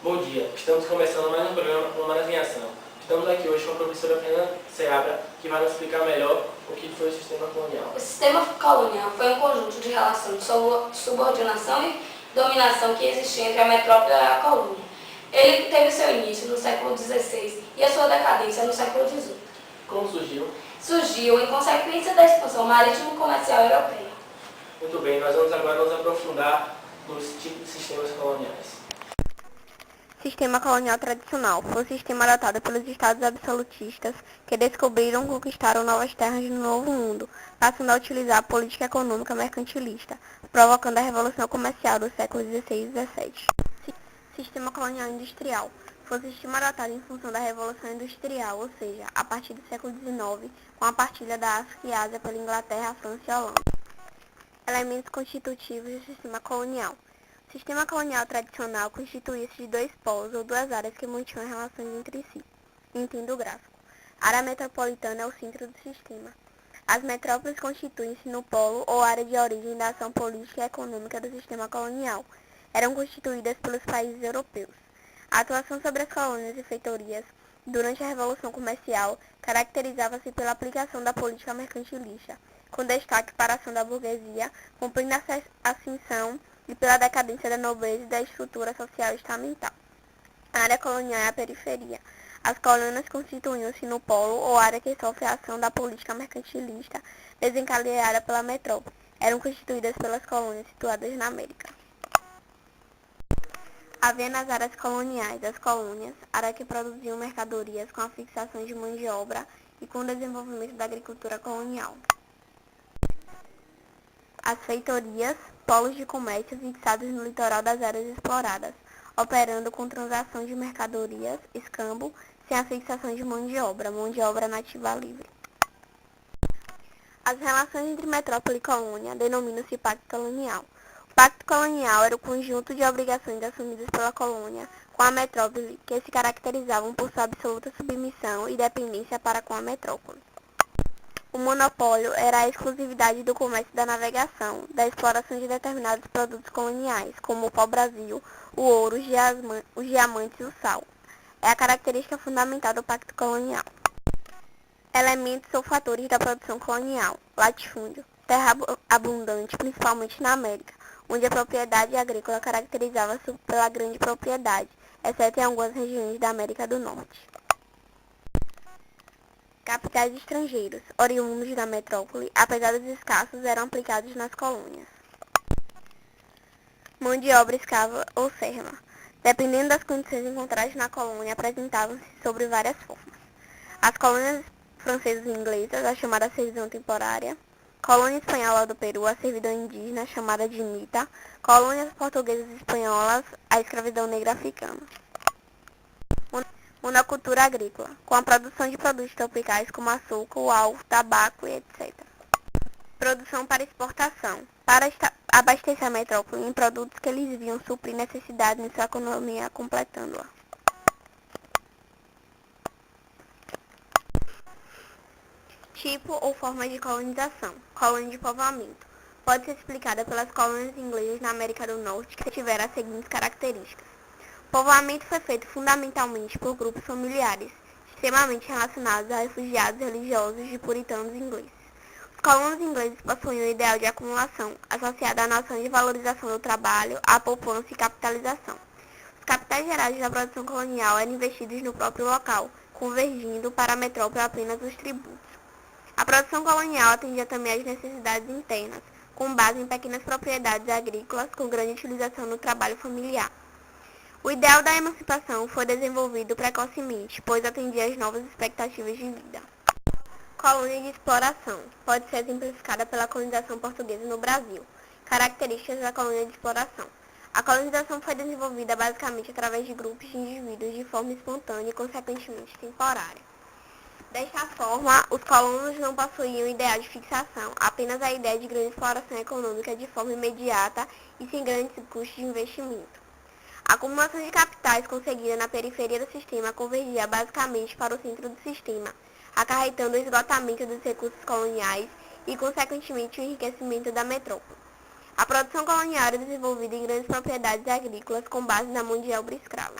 Bom dia, estamos começando mais um programa Humanas em Ação. Estamos aqui hoje com a professora Fernanda Seabra, que vai nos explicar melhor o que foi o sistema colonial. O sistema colonial foi um conjunto de relações de subordinação e dominação que existiu entre a metrópole e a colônia. Ele teve seu início no século XVI e a sua decadência no século XVIII. Como surgiu? Surgiu em consequência da expansão marítimo comercial europeia. Muito bem, nós vamos agora nos aprofundar nos tipos de sistemas coloniais. Sistema colonial tradicional foi um sistema adotado pelos estados absolutistas que descobriram e conquistaram novas terras no Novo Mundo, passando a utilizar a política econômica mercantilista, provocando a Revolução Comercial do século XVI e XVII. Sistema colonial industrial foi um sistema adotado em função da Revolução Industrial, ou seja, a partir do século XIX, com a partilha da África e Ásia pela Inglaterra, França e Holanda. Elementos constitutivos do sistema colonial. O sistema colonial tradicional constituía-se de dois polos ou duas áreas que mantinham relações entre si. Entenda o gráfico. A área metropolitana é o centro do sistema. As metrópoles constituem-se no polo ou área de origem da ação política e econômica do sistema colonial. Eram constituídas pelos países europeus. A atuação sobre as colônias e feitorias durante a Revolução Comercial caracterizava-se pela aplicação da política mercantilista, com destaque para a ação da burguesia, cumprindo a ascensão e pela decadência da nobreza e da estrutura social estamental. A área colonial é a periferia. As colônias constituíam-se no polo ou área que sofre a ação da política mercantilista desencadeada pela metrópole. Eram constituídas pelas colônias situadas na América. Havia nas áreas coloniais das colônias, áreas que produziam mercadorias com a fixação de mão de obra e com o desenvolvimento da agricultura colonial. As feitorias, polos de comércio fixados no litoral das áreas exploradas, operando com transação de mercadorias, escambo, sem a fixação de mão de obra nativa livre. As relações entre metrópole e colônia denominam-se Pacto Colonial. O Pacto Colonial era o conjunto de obrigações assumidas pela colônia com a metrópole que se caracterizavam por sua absoluta submissão e dependência para com a metrópole. O monopólio era a exclusividade do comércio e da navegação, da exploração de determinados produtos coloniais, como o pau-brasil, o ouro, os diamantes e o sal. É a característica fundamental do Pacto Colonial. Elementos ou fatores da produção colonial. Latifúndio. Terra abundante, principalmente na América, onde a propriedade agrícola caracterizava-se pela grande propriedade, exceto em algumas regiões da América do Norte. Capitais estrangeiros, oriundos da metrópole, apesar dos escassos, eram aplicados nas colônias. Mão de obra escrava ou serva. Dependendo das condições encontradas na colônia, apresentavam-se sobre várias formas. As colônias francesas e inglesas, a chamada servidão temporária. Colônia espanhola do Peru, a servidão indígena, chamada de mita. Colônias portuguesas e espanholas, a escravidão negra africana. Monocultura agrícola, com a produção de produtos tropicais como açúcar, o álcool, tabaco e etc. Produção para exportação, para abastecer a metrópole em produtos que eles viam suprir necessidades em sua economia, completando-a. Tipo ou forma de colonização. Colônia de povoamento. Pode ser explicada pelas colônias inglesas na América do Norte, que tiveram as seguintes características. O povoamento foi feito fundamentalmente por grupos familiares, extremamente relacionados a refugiados religiosos de puritanos ingleses. Os colonos ingleses possuíam o ideal de acumulação, associado à noção de valorização do trabalho, à poupança e capitalização. Os capitais gerais da produção colonial eram investidos no próprio local, convergindo para a metrópole apenas os tributos. A produção colonial atendia também às necessidades internas, com base em pequenas propriedades agrícolas com grande utilização no trabalho familiar. O ideal da emancipação foi desenvolvido precocemente, pois atendia às novas expectativas de vida. Colônia de exploração. Pode ser exemplificada pela colonização portuguesa no Brasil. Características da colônia de exploração. A colonização foi desenvolvida basicamente através de grupos de indivíduos de forma espontânea e, consequentemente, temporária. Desta forma, os colonos não possuíam ideal de fixação, apenas a ideia de grande exploração econômica de forma imediata e sem grandes custos de investimento. A acumulação de capitais conseguida na periferia do sistema convergia basicamente para o centro do sistema, acarretando o esgotamento dos recursos coloniais e, consequentemente, o enriquecimento da metrópole. A produção colonial era desenvolvida em grandes propriedades agrícolas com base na mão de obra escrava.